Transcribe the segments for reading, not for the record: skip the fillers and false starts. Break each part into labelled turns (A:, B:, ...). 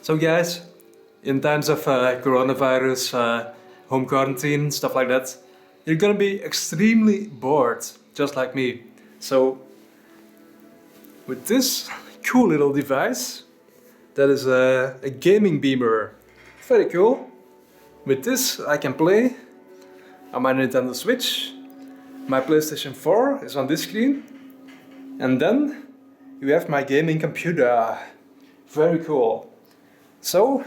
A: So guys, in times of coronavirus, home quarantine, stuff like that, you're gonna be extremely bored, just like me. So with this cool little device, that is a Gamingbeamer, very cool. With this I can play on my Nintendo Switch. My PlayStation 4 is on this screen. And then you have my gaming computer. Very cool. So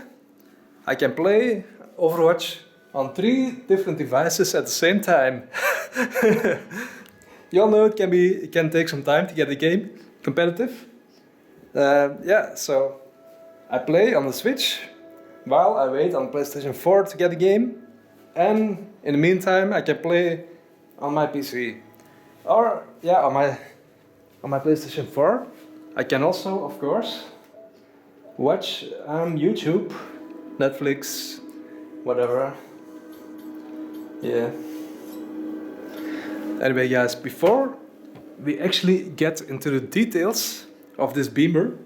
A: I can play Overwatch on 3 different devices at the same time. You all know it can take some time to get the game competitive. Yeah, so I play on the Switch while I wait on PlayStation 4 to get the game, and in the meantime I can play on my PC, or yeah, on my PlayStation 4. I can also, of course, watch YouTube, Netflix, whatever. Yeah. Anyway guys, before we actually get into the details of this beamer,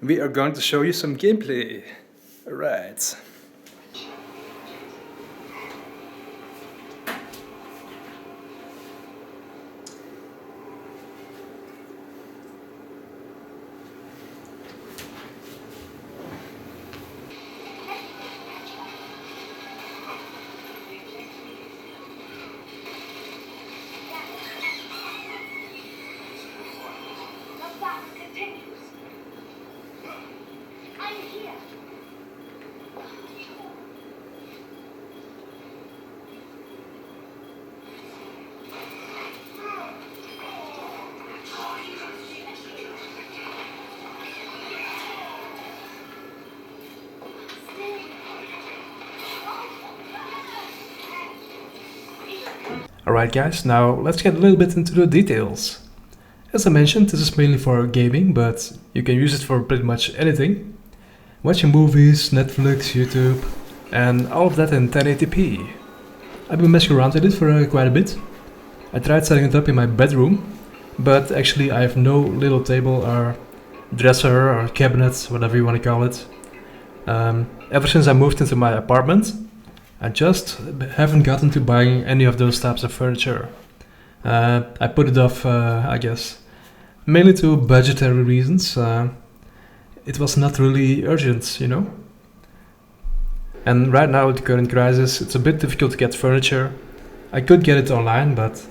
A: we are going to show you some gameplay. Alright. Alright guys, now let's get a little bit into the details. As I mentioned, this is mainly for gaming, but you can use it for pretty much anything. Watching movies, Netflix, YouTube, and all of that in 1080p. I've been messing around with it for quite a bit. I tried setting it up in my bedroom, but actually I have no little table or dresser or cabinet, whatever you want to call it. Ever since I moved into my apartment, I just haven't gotten to buying any of those types of furniture. I put it off, I guess, mainly to budgetary reasons. It was not really urgent, you know. And right now with the current crisis, it's a bit difficult to get furniture. I could get it online, but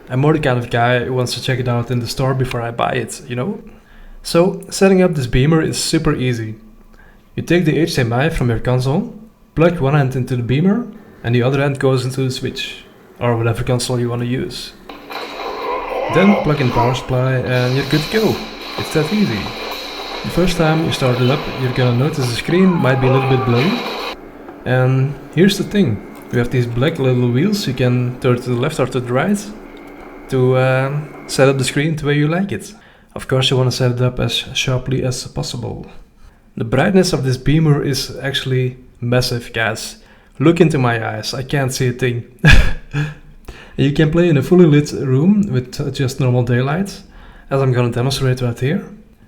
A: I'm more the kind of guy who wants to check it out in the store before I buy it, you know. So setting up this beamer is super easy. You take the HDMI from your console, plug one end into the beamer, and the other end goes into the Switch, or whatever console you want to use. Then plug in power supply and you're good to go. It's that easy. The first time you start it up, you're gonna notice the screen might be a little bit blurry. And here's the thing, you have these black little wheels, you can turn to the left or to the right to set up the screen the way you like it. Of course you want to set it up as sharply as possible. The brightness of this beamer is actually massive, guys. Look into my eyes, I can't see a thing. You can play in a fully lit room with just normal daylight, as I'm gonna demonstrate right here.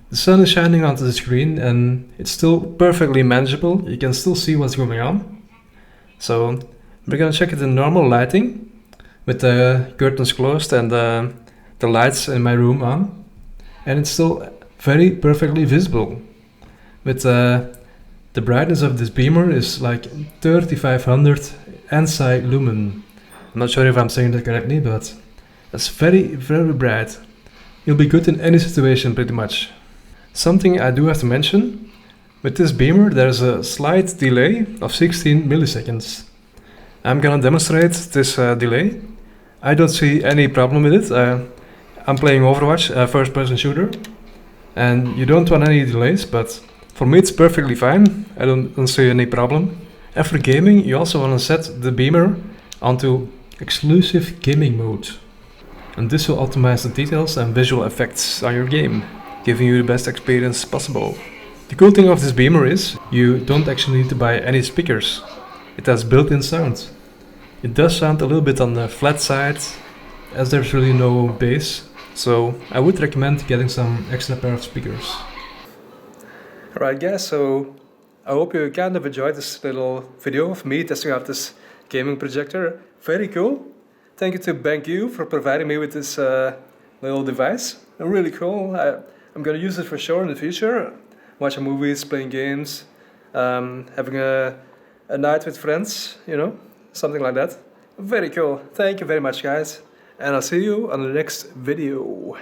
A: The sun is shining onto the screen and it's still perfectly manageable, you can still see what's going on. So we're gonna check it in normal lighting, with the curtains closed and the lights in my room on. And it's still very perfectly visible. With the brightness of this beamer is like 3500 ANSI lumen. I'm not sure if I'm saying that correctly, but that's very, very bright. You'll be good in any situation pretty much. Something I do have to mention, with this beamer there's a slight delay of 16 milliseconds. I'm gonna demonstrate this delay. I don't see any problem with it. I'm playing Overwatch, a first person shooter, and you don't want any delays, but for me it's perfectly fine. I don't see any problem. And for gaming you also want to set the beamer onto exclusive gaming mode. And this will optimize the details and visual effects on your game, giving you the best experience possible. The cool thing of this beamer is you don't actually need to buy any speakers. It has built-in sound. It does sound a little bit on the flat side, as there's really no bass, so I would recommend getting some extra pair of speakers. Alright guys, so I hope you kind of enjoyed this little video of me testing out this gaming projector. Very cool. Thank you to BenQ for providing me with this little device. Really cool. I'm gonna use it for sure in the future. Watching movies, playing games, having a night with friends, you know, something like that. Very cool. Thank you very much, guys. And I'll see you on the next video.